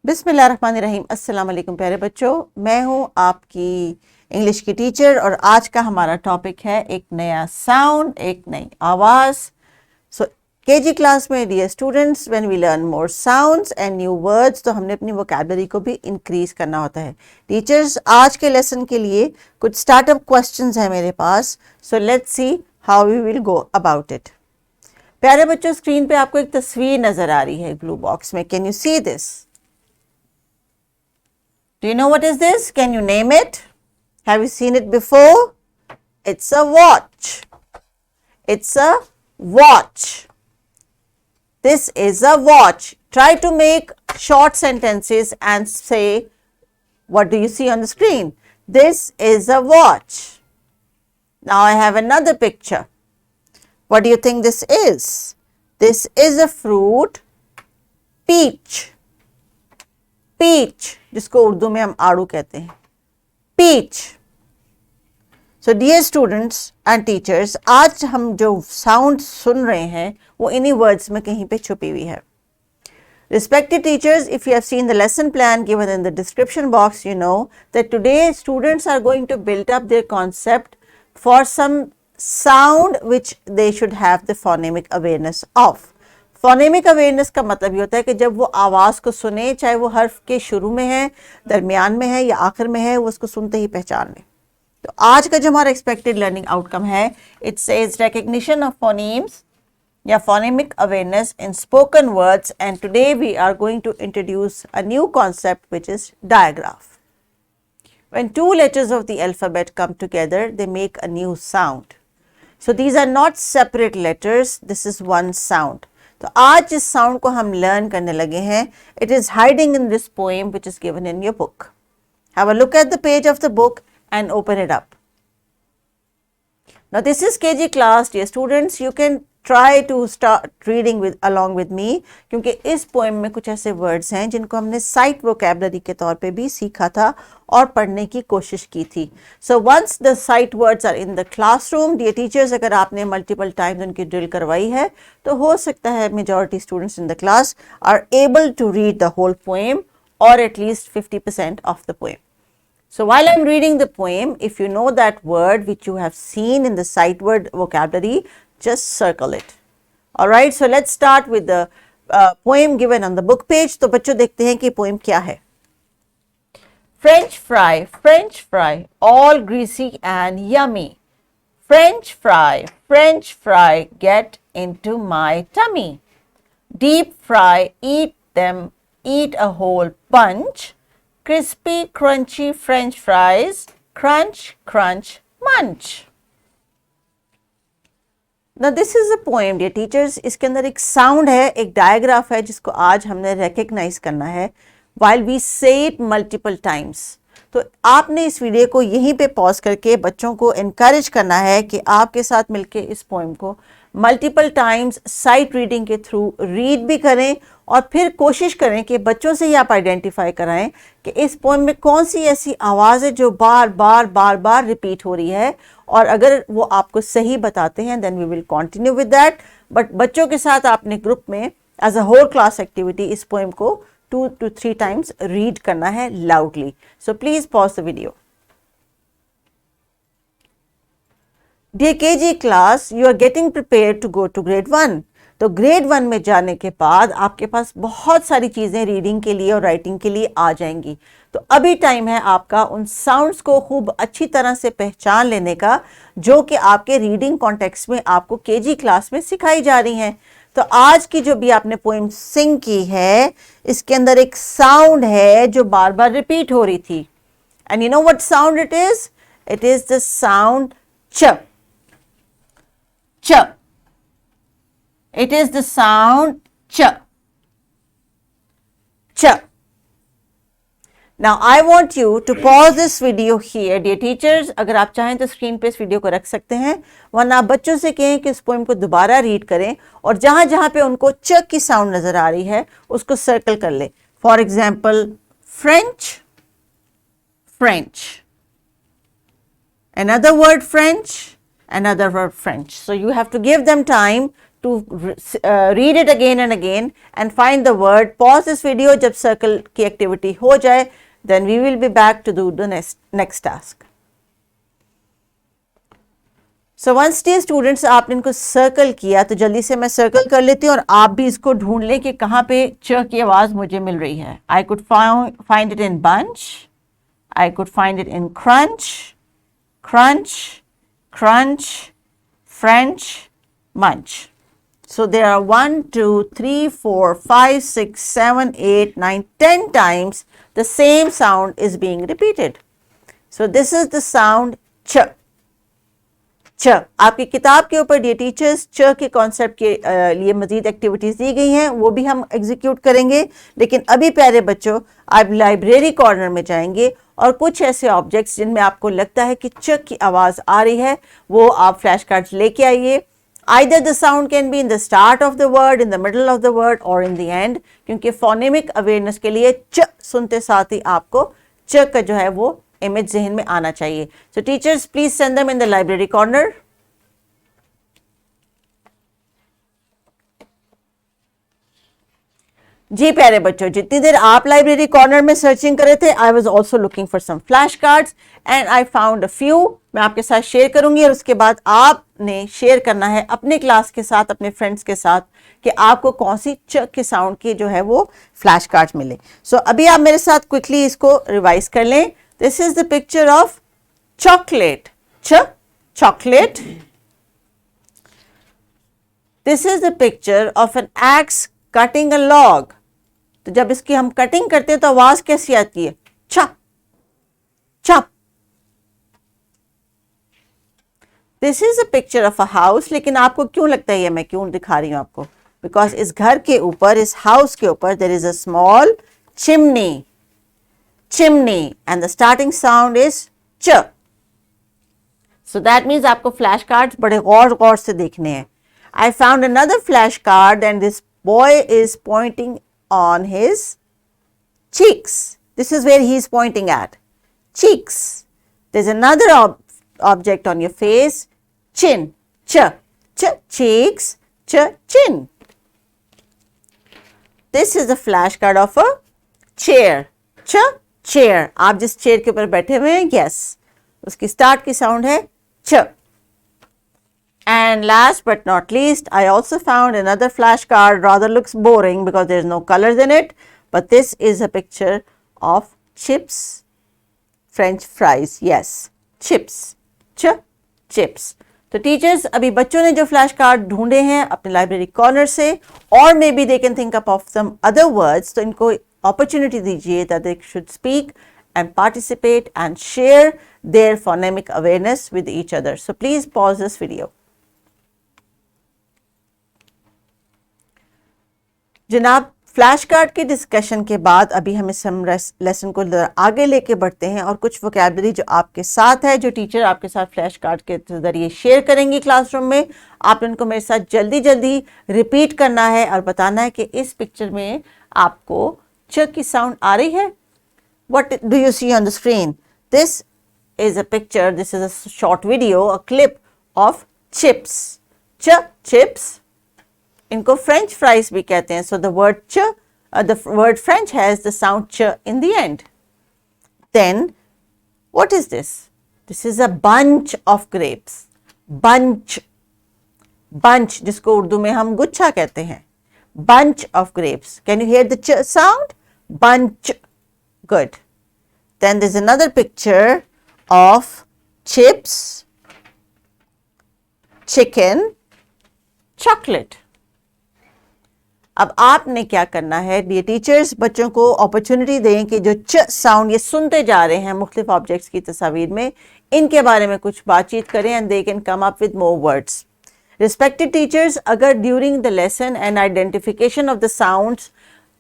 बिस्मिल्लाहिर्रहमानिर्रहीम। अस्सलाम वालेकुम प्यारे बच्चों, मैं हूँ आपकी इंग्लिश की टीचर और आज का हमारा टॉपिक है एक नया साउंड, एक नई आवाज़। सो केजी क्लास में dear students, when we learn more sounds and new words, तो हमने अपनी वोकैबुलरी को भी इंक्रीज करना होता है। टीचर्स, आज के लेसन के लिए कुछ स्टार्टअप क्वेश्चंस हैं मेरे पास, so let's see how we will go about it. प्यारे बच्चों, स्क्रीन पे आपको एक तस्वीर नजर आ रही है ब्लू बॉक्स में। Can you see this? Do you know what is this? Can you name it? Have you seen it before? It's a watch. It's a watch. This is a watch. Try to make short sentences and say, what do you see on the screen? This is a watch. Now I have another picture. What do you think this is? This is a fruit, peach. Peach, जिसको उर्दू में हम आड़ू कहते हैं, peach. So dear students and teachers, आज हम जो sound सुन रहे हैं वो इन्हीं वर्ड्स में कहीं पे छुपी हुई है। Respected teachers, if you have seen the lesson plan given in the description box, you know that today students are going to build up their concept for some sound which they should have the phonemic awareness of. Phonemic awareness का मतलब ये होता है कि जब वो आवाज़ को सुने, चाहे वो हर्फ के शुरू में है, दरमियान में है या आखिर में है, वो उसको सुनते ही पहचान लें। तो आज का जो हमारा एक्सपेक्टेड लर्निंग आउटकम है, it says recognition of phonemes या phonemic awareness in spoken words, and today we are going to introduce a new concept which is digraph. When two letters of the alphabet come together, they make a new sound. So these are not separate letters, this is one sound. तो आज जिस sound को हम learn करने लगे हैं, it is hiding in this poem which is given in your book. Have a look at the page of the book and open it up. Now this is KG class, dear students, you can try to start reading with along with me, क्योंकि इस poem में कुछ ऐसे words हैं जिनको हमने site vocabulary के तौर पे भी सीखा था और पढ़ने की कोशिश की थी। So once the sight words are in the classroom, dear teachers, अगर आपने मल्टीपल टाइम्स उनकी ड्रिल करवाई है तो हो सकता है majority students in the class are able to read the whole poem or at least 50% of the poem. So while I'm reading the poem, if you know that word which you have seen in the sight word vocabulary, just circle it. All right, so let's start with the poem given on the book page. तो बच्चों देखते हैं कि poem क्या है। French fry, all greasy and yummy. French fry, get into my tummy. Deep fry, eat them, eat a whole bunch. Crispy, crunchy French fries, crunch, crunch, munch. Now this is a poem, dear teachers. इसके अंदर एक sound है, एक digraph है जिसको आज हमने recognise करना है while we say it multiple times. तो आपने इस वीडियो को यहीं पे पॉज करके बच्चों को इनकरेज करना है कि आपके साथ मिलके इस पोएम को मल्टीपल टाइम्स साइट रीडिंग के थ्रू रीड भी करें और फिर कोशिश करें कि बच्चों से ही आप आइडेंटिफाई कराएं कि इस पोएम में कौन सी ऐसी आवाज़ है जो बार बार रिपीट हो रही है, और अगर वो आपको सही बताते हैं then we will continue with that. But बच्चों के साथ आपने ग्रुप में as a whole class activity इस पोएम को 2 to 3 times रीड करना है loudly. So please pause the video. Dear KG class, you are getting prepared to go to grade 1। तो ग्रेड 1 में जाने के बाद आपके पास बहुत सारी चीज़ें रीडिंग के लिए और राइटिंग के लिए आ जाएंगी। तो अभी टाइम है आपका उन साउंड्स को खूब अच्छी तरह से पहचान लेने का जो कि आपके रीडिंग कॉन्टेक्स्ट में आपको केजी क्लास में सिखाई जा रही हैं। तो आज की जो भी आपने पोएम सिंग की है, इसके अंदर एक साउंड है जो बार बार रिपीट हो रही थी। And you know what sound it is? It is the sound च। च। It is the sound ch. Ch. Now I want you to pause this video here, dear teachers. अगर आप चाहें तो स्क्रीन पे इस वीडियो को रख सकते हैं, वरना आप बच्चों से कहें कि इस पोएम को दोबारा रीड करें और जहां जहां पे उनको च की साउंड नजर आ रही है उसको सर्कल कर ले। For example, French, French, another word French, another word French. So you have to give them time to read it again and again and find the word. Pause this video जब circle की activity हो जाए, then we will be back to do the next task. So once dear students आपने इनको circle किया तो जल्दी से मैं circle कर लेती हूँ और आप भी इसको ढूंढ लें कि कहाँ पे च की आवाज़ मुझे मिल रही है. I could find it in bunch, I could find it in crunch, crunch, crunch, French, munch. So there are 1, 2, 3, 4, 5, 6, 7, 8, 9, 10 times the same sound is being repeated. So this is the sound ch. च. आपकी किताब के ऊपर dear teachers च के concept के लिए मजीद activities दी गई हैं, वो भी हम एग्जीक्यूट करेंगे. लेकिन अभी प्यारे बच्चों आप लाइब्रेरी कॉर्नर में जाएंगे और कुछ ऐसे ऑब्जेक्ट्स जिनमें आपको लगता है कि च की आवाज आ रही है वो आप फ्लैश कार्ड्स लेके आइए. Either the sound can be in the start of the word, in the middle of the word or in the end, क्योंकि फोनेमिक अवेयरनेस के लिए च सुनते साथ ही आपको च का जो है वो इमेज जहन में आना चाहिए. So teachers please send them in the library corner. जी प्यारे बच्चों, जितनी देर आप लाइब्रेरी कॉर्नर में सर्चिंग कर रहे थे I was also looking for some flash cards and I found a few. मैं आपके साथ शेयर करूंगी और उसके बाद आपने शेयर करना है अपने क्लास के साथ, अपने फ्रेंड्स के साथ कि आपको कौन सी च के साउंड के जो है वो फ्लैश कार्ड्स मिले. सो अभी आप मेरे साथ क्विकली इसको रिवाइज कर लें. This is the picture of chocolate. च chocolate. This is the picture of an axe cutting a log. तो जब इसकी हम कटिंग करते हैं तो आवाज कैसी आती है? चप चप. This is a picture of a house. लेकिन आपको क्यों लगता है ये मैं क्यों दिखा रही हूं आपको? बिकॉज इस घर के ऊपर, इस हाउस के ऊपर there is a small chimney. Chimney and the starting sound is ch. So that means आपको फ्लैश कार्ड्स बड़े गौर गौर से देखने हैं. I found another flashcard and this boy is pointing on his cheeks. This is where he is pointing at. Cheeks. There's another object on your face. Chin. Ch. Ch. Cheeks. Ch. Chin. This is the flashcard of a chair. Ch. Chair. आप जिस chair के ऊपर बैठे हुए हैं, yes. उसकी start की sound है ch. And last but not least, I also found another flashcard. Rather looks boring because there's no colors in it, but this is a picture of chips, French fries. Yes, chips, chips. तो teachers अभी बच्चों ने जो flash card ढूंढे हैं अपने library corner से और maybe they can think up of some other words, तो इनको अपॉर्चुनिटी दीजिए that they should speak and participate and share their phonemic awareness with each other. So please pause this video. जनाब flash card के discussion के बाद अभी हम इस लेसन को आगे लेके बढ़ते हैं और कुछ वोकैबुलरी जो आपके साथ है, जो टीचर आपके साथ फ्लैश कार्ड के जरिए शेयर करेंगी क्लासरूम में, आप इनको मेरे साथ जल्दी जल्दी रिपीट करना है और बताना है कि इस पिक्चर में आपको च की साउंड आ रही है. What do you see on the screen? This is a picture, this is a short video, a clip of chips. Chips. इनको French fries भी कहते हैं. So the word ch, the word French has the sound ch in the end. Then, what is this? This is a bunch of grapes. Bunch. Bunch, जिसको उर्दू में हम गुच्छा कहते हैं. Bunch of grapes. Can you hear the ch sound? Bunch. Good. Then there's another picture of chips, chicken, chocolate. अब आपने क्या करना है डियर टीचर्स, बच्चों को अपॉर्चुनिटी दें कि जो च साउंड ये सुनते जा रहे हैं मुख्तलिफ ऑब्जेक्ट्स की तस्वीर में, इनके बारे में कुछ बातचीत करें and they can come up with more words. Respected teachers, अगर during the lesson and identification of the sounds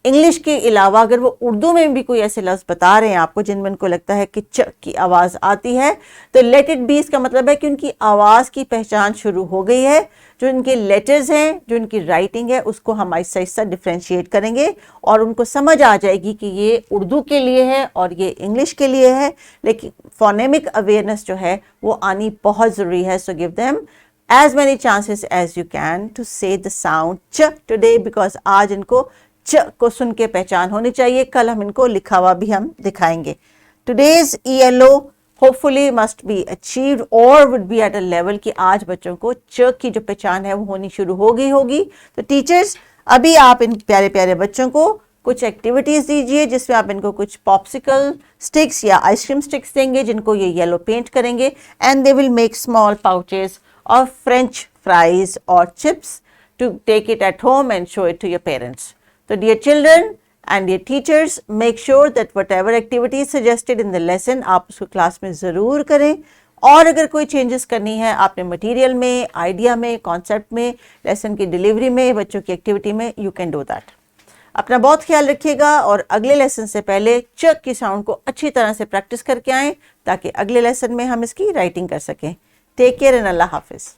English के अलावा अगर वो उर्दू में भी कोई ऐसे लफ्ज़ बता रहे हैं आपको जिनमें उनको लगता है कि च की आवाज़ आती है, तो लेट इट बी. इसका मतलब है कि उनकी आवाज़ की पहचान शुरू हो गई है. जो इनके लेटर्स हैं, जो इनकी राइटिंग है, उसको हम आहिस्ता आहिस्ता डिफ्रेंशिएट करेंगे और उनको समझ आ जाएगी कि ये उर्दू के लिए है और ये इंग्लिश के लिए है. लेकिन फोनेमिक अवेयरनेस जो है वो आनी बहुत ज़रूरी है. So give them as many chances as you can to say the sound ch today, because आज इनको च को सुन के पहचान होनी चाहिए. कल हम इनको लिखा हुआ भी हम दिखाएंगे. Today's ELO hopefully must be achieved or would be at a level कि आज बच्चों को च की जो पहचान है वो होनी शुरू होगी. तो टीचर्स अभी आप इन प्यारे प्यारे बच्चों को कुछ एक्टिविटीज दीजिए जिसमें आप इनको कुछ पॉप्सिकल स्टिक्स या आइसक्रीम स्टिक्स देंगे जिनको ये येलो पेंट करेंगे, and they will make small pouches of French fries और chips to take it at home and show it to your parents. तो dear children and dear teachers, make sure that whatever activity is suggested in the lesson आप उसको class में ज़रूर करें. और अगर कोई चेंजेस करनी है आपने मटेरियल में, आइडिया में, कॉन्सेप्ट में, लेसन की डिलीवरी में, बच्चों की एक्टिविटी में, यू कैन डू दैट. अपना बहुत ख्याल रखिएगा और अगले लेसन से पहले च की साउंड को अच्छी तरह से प्रैक्टिस करके आएँ ताकि अगले लेसन में हम इसकी राइटिंग कर सकें. टेक केयर एंड अल्लाह हाफिज़.